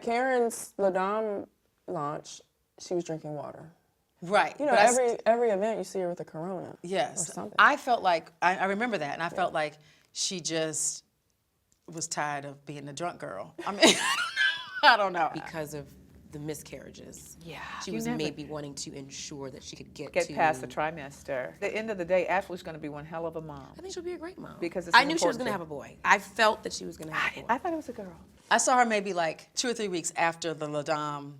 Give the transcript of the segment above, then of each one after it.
Karen's La Dame launch, she was drinking water. Right. You know, every event you see her with a Corona. Yes. Or something. I felt like, I remember that, and I felt like she just was tired of being the drunk girl. I mean, I don't know. Because of the miscarriages. Yeah. She was maybe wanting to ensure that she could get past the trimester. At the end of the day, Ashley's going to be one hell of a mom. I think she'll be a great mom. Because it's I knew she was going to important have a boy. I felt that she was going to have a boy. I thought it was a girl. I saw her maybe like 2 or 3 weeks after the La Dame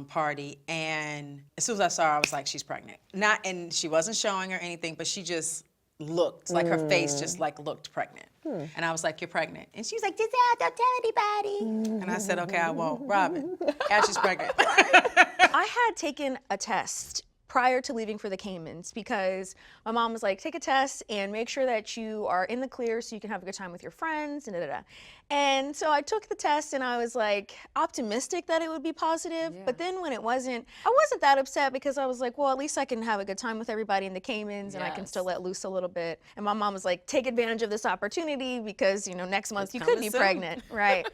party, and as soon as I saw her, I was like, she's pregnant. And she wasn't showing or anything, but she just looked, like her face just like looked pregnant. And I was like, you're pregnant. And she was like, Gizelle, don't tell anybody. And I said, okay, I won't. Robyn, Ashley's pregnant. I had taken a test prior to leaving for the Caymans because my mom was like, take a test and make sure that you are in the clear so you can have a good time with your friends and da-da-da. And so I took the test and I was like optimistic that it would be positive, but then when it wasn't, I wasn't that upset because I was like, well, at least I can have a good time with everybody in the Caymans and I can still let loose a little bit. And my mom was like, take advantage of this opportunity because, you know, next month you could be pregnant, right?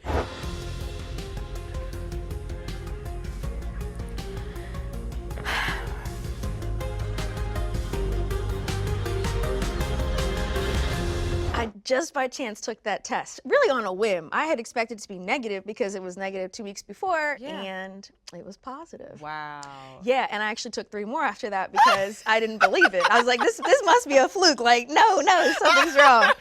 I just by chance took that test, really on a whim. I had expected it to be negative because it was negative 2 weeks before, and it was positive. Wow. Yeah, and I actually took 3 more after that because I didn't believe it. I was like, this must be a fluke. Like, no, something's wrong.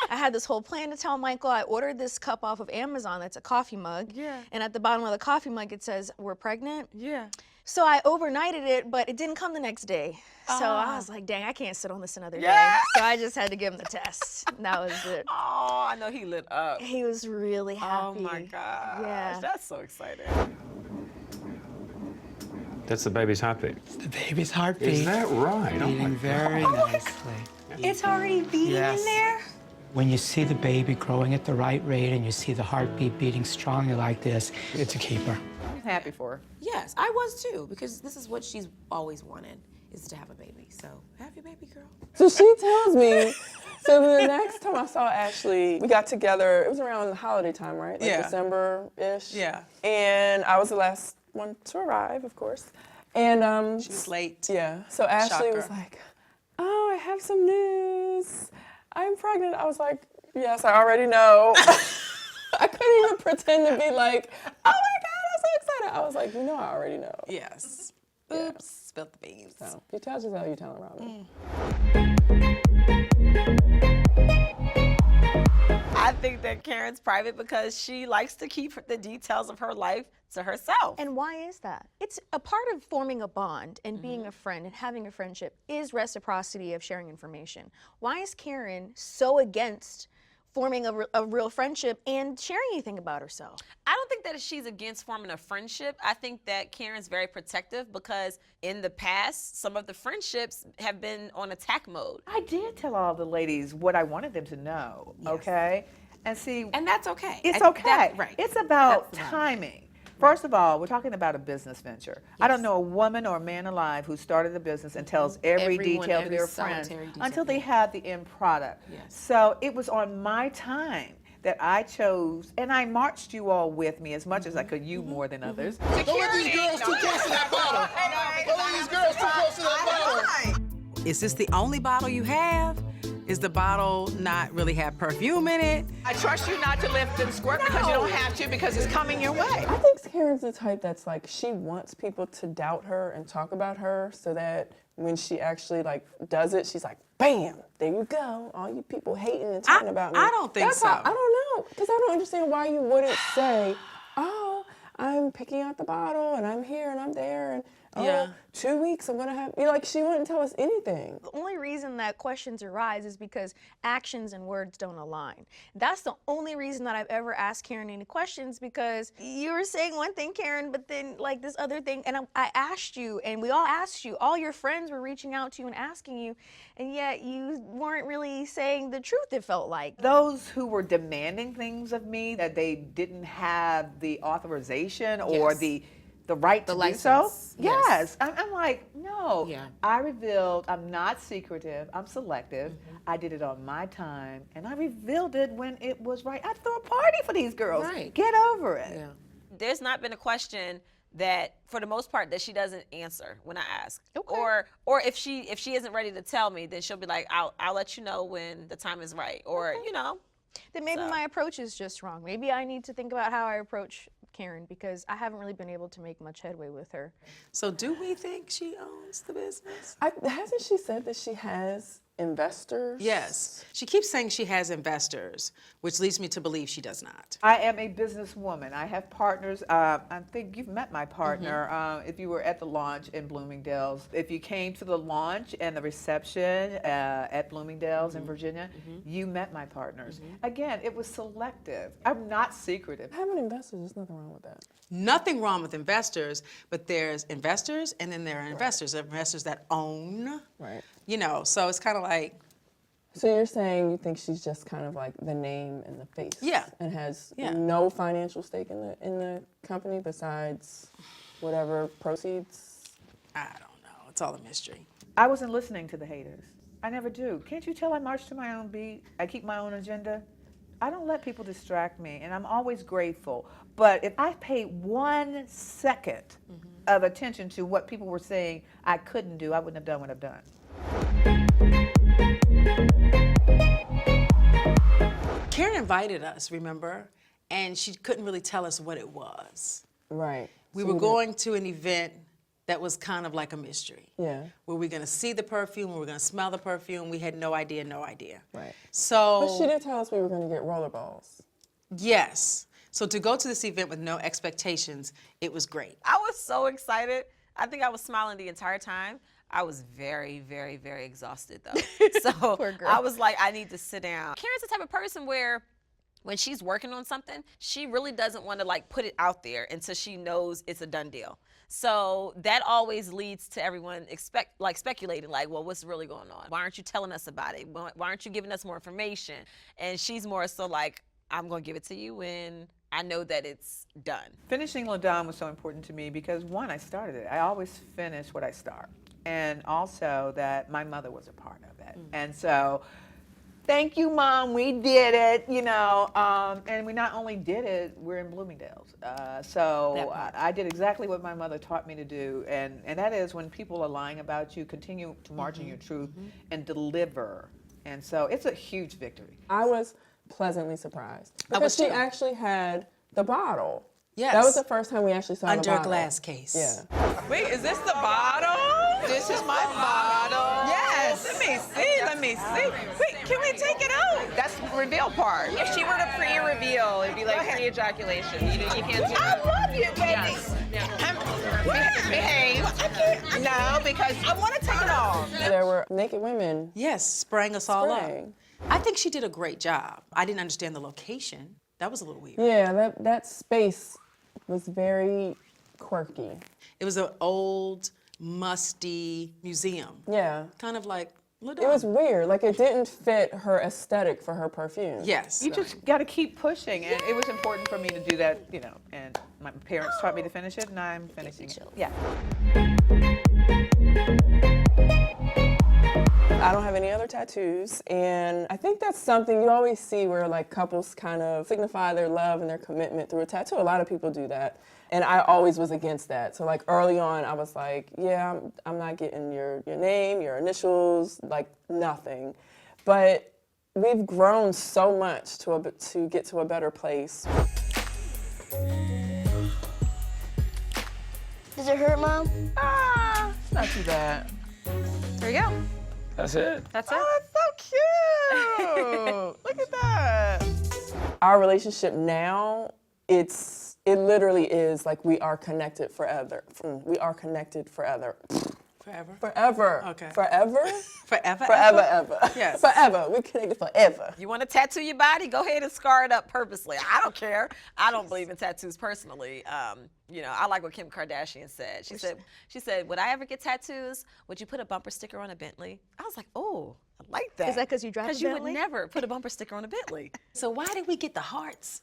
I had this whole plan to tell Michael. I ordered this cup off of Amazon that's a coffee mug. Yeah. And at the bottom of the coffee mug, it says, we're pregnant. Yeah. So I overnighted it, but it didn't come the next day. So I was like, dang, I can't sit on this another day. So I just had to give him the test. And that was it. Oh, I know he lit up. He was really happy. Oh my gosh. Yeah. That's so exciting. That's the baby's heartbeat. It's the baby's heartbeat. Is that right? Beating very nicely. It's already beating in there? When you see the baby growing at the right rate and you see the heartbeat beating strongly like this, it's a keeper. I'm happy for her. Yes, I was too, because this is what she's always wanted, is to have a baby. So have your baby, girl. So she tells me, so the next time I saw Ashley, we got together, it was around the holiday time, right? Like December-ish. Yeah. And I was the last one to arrive, of course. And She was late. yeah. So Ashley was Shocker. like, oh, I have some news. I'm pregnant. I was like, yes, I already know. I couldn't even pretend to be like, oh my God, I'm so excited. I was like, you know, I already know. Yes. Yeah. Oops, spilled the beans. So you tell Gizelle, you tell Robyn. I think that Karen's private because she likes to keep the details of her life to herself. And why is that? It's a part of forming a bond and being a friend and having a friendship is reciprocity of sharing information. Why is Karen so against forming a real friendship and sharing anything about herself? I don't think that she's against forming a friendship. I think that Karen's very protective because in the past, some of the friendships have been on attack mode. I did tell all the ladies what I wanted them to know, okay? And see, And that's okay. it's okay. Right. It's about That's timing. First of all, we're talking about a business venture. I don't know a woman or a man alive who started a business and tells every Everyone, detail to every their friends solitary detail. until they have the end product. Yes. So it was on my time that I chose, and I marched you all with me as much as I could, you more than others. Don't let these girls too close to that bottle. Don't let these girls too close to that bottle. Is this the only bottle you have? Is the bottle not really have perfume in it? I trust you not to lift and squirt because you don't have to because it's coming your way. I think Karen's the type that's like, she wants people to doubt her and talk about her so that when she actually like does it, she's like, bam, there you go. All you people hating and talking about me. I don't think That's so. I don't know, because I don't understand why you wouldn't say, oh, I'm picking out the bottle and I'm here and I'm there and oh, 2 weeks I'm gonna have, you know, like she wouldn't tell us anything. The only reason that questions arise is because actions and words don't align. That's the only reason that I've ever asked Karen any questions, because you were saying one thing, Karen, but then like this other thing, and I asked you, and we all asked you, all your friends were reaching out to you and asking you, and yet you weren't really saying the truth, it felt like. Those who were demanding things of me that they didn't have the authorization or the right to do so. license, Yes. I'm like, no. Yeah. I revealed, I'm not secretive, I'm selective. I did it on my time, and I revealed it when it was right. I threw a party for these girls. Right. Get over it. Yeah. there's not been a question that, for the most part, that she doesn't answer when I ask. Okay. Or if she isn't ready to tell me, then she'll be like, I'll let you know when the time is right. Or you know. Then maybe my approach is just wrong. Maybe I need to think about how I approach Karen, because I haven't really been able to make much headway with her. So do we think she owns the business? Hasn't she said that she has investors? Yes. She keeps saying she has investors, which leads me to believe she does not. I am a businesswoman. I have partners. I think you've met my partner if you were at the launch in Bloomingdale's. If you came to the launch and the reception at Bloomingdale's in Virginia, you met my partners. Again, it was selective. I'm not secretive. Having investors, there's nothing wrong with that. Nothing wrong with investors, but there's investors and then there are investors. There are investors that own. Right. You know, so it's kind of like. So you're saying you think she's just kind of like the name and the face? Yeah. And has Yeah. no financial stake in the company besides whatever proceeds? I don't know. It's all a mystery. I wasn't listening to the haters. I never do. Can't you tell I march to my own beat? I keep my own agenda. I don't let people distract me, and I'm always grateful. But if I paid 1 second of attention to what people were saying I couldn't do, I wouldn't have done what I've done. Karen invited us, remember? And she couldn't really tell us what it was. Right. We So were you going to an event that was kind of like a mystery. Yeah. Where we're gonna see the perfume, we were gonna smell the perfume, we had no idea. Right. So. But she did tell us we were going to get rollerballs. Yes. So to go to this event with no expectations, it was great. I was so excited. I think I was smiling the entire time. I was very, very, very exhausted though. So Poor girl. I was like, I need to sit down. Karen's the type of person where when she's working on something, she really doesn't want to like put it out there until she knows it's a done deal. So that always leads to everyone speculating, like, well, what's really going on? Why aren't you telling us about it? Why aren't you giving us more information? And she's more so like, I'm going to give it to you when I know that it's done. Finishing La Dame was so important to me because, one, I started it. I always finish what I start. And also that my mother was a part of it. And so, thank you, Mom, we did it, you know. And we not only did it, we're in Bloomingdale's. So I did exactly what my mother taught me to do. And that is, when people are lying about you, continue to march in your truth and deliver. And so it's a huge victory. I was pleasantly surprised. I was Because she too. actually had the bottle. Yes. That was the first time we actually saw the Under a bottle. glass case. Yeah. Wait, is this the bottle? This is my bottle. Yes. Let me see. Let me see. Wait, can we take it out? That's the reveal part. If she were to pre-reveal, it'd be like pre-ejaculation. You can't do that. I love you, baby. Yes. Behave. I can't. No, because I want to take it off. There were naked women Yes, spraying us all up. spraying. I think she did a great job. I didn't understand the location. That was a little weird. Yeah, that space was very quirky. It was an old, musty museum. Yeah. Kind of like La It was weird. Like, it didn't fit her aesthetic for her perfume. Yes. You just got to keep pushing, and it was important for me to do that, you know. And my parents taught me to finish it, and I'm finishing it. Yeah. I don't have any other tattoos, and I think that's something you always see where like couples kind of signify their love and their commitment through a tattoo. A lot of people do that, and I always was against that. So like early on, I was like, yeah, I'm not getting your name, your initials, like nothing. But we've grown so much to get to a better place. Does it hurt, Mom? It's not too bad. There you go. That's it. That's it. Oh, that's so cute. Look at that. Our relationship now, it literally is like we are connected forever. We are connected forever. Forever? Forever. Okay. Forever? Forever? Forever, ever. Yes. Forever. We're connected forever. You want to tattoo your body? Go ahead and scar it up purposely. I don't care. I don't believe in tattoos personally. You know, I like what Kim Kardashian said. She said, would I ever get tattoos? Would you put a bumper sticker on a Bentley? I was like, oh, I like that. Is that 'cause you drive a Because you would Bentley? never put a bumper sticker on a Bentley. So why did we get the hearts?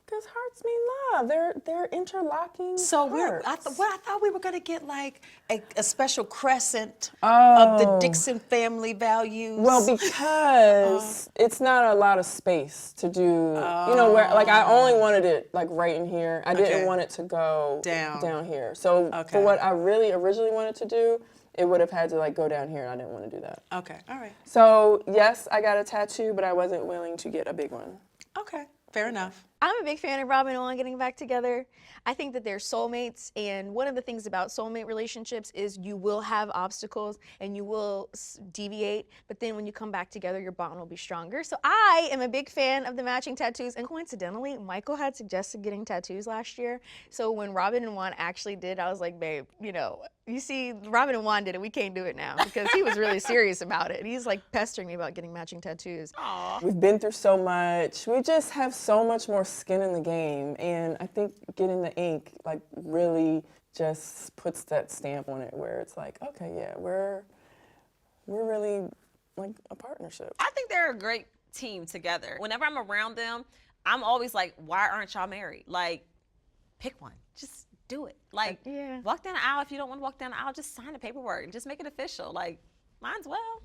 Because hearts mean love. They're interlocking. So hearts. I thought we were gonna get like a special crescent of Oh. the Dixon family values. Well, because it's not a lot of space to do, you know, where, like, I only wanted it, like, right in here. I didn't Okay. want it to go Down. here. So Okay. for what I really originally wanted to do, it would have had to, like, go down here, and I didn't want to do that. Okay, all right. So, yes, I got a tattoo, but I wasn't willing to get a big one. Okay, fair enough. I'm a big fan of Robyn and Juan getting back together. I think that they're soulmates, and one of the things about soulmate relationships is you will have obstacles and you will deviate, but then when you come back together, your bond will be stronger. So I am a big fan of the matching tattoos, and coincidentally, Michael had suggested getting tattoos last year. So when Robyn and Juan actually did, I was like, babe, you know, you see, Robyn and Juan did it, we can't do it now, because he was really serious about it. And he's like pestering me about getting matching tattoos. We've been through so much. We just have so much more skin in the game, and I think getting the ink like really just puts that stamp on it where it's like, okay, yeah, we're really like a partnership. I think they're a great team together. Whenever I'm around them, I'm always like, why aren't y'all married? Like, pick one. Just do it. Like, Yeah. walk down the aisle. If you don't want to walk down the aisle, just sign the paperwork and just make it official. Like, mine's well.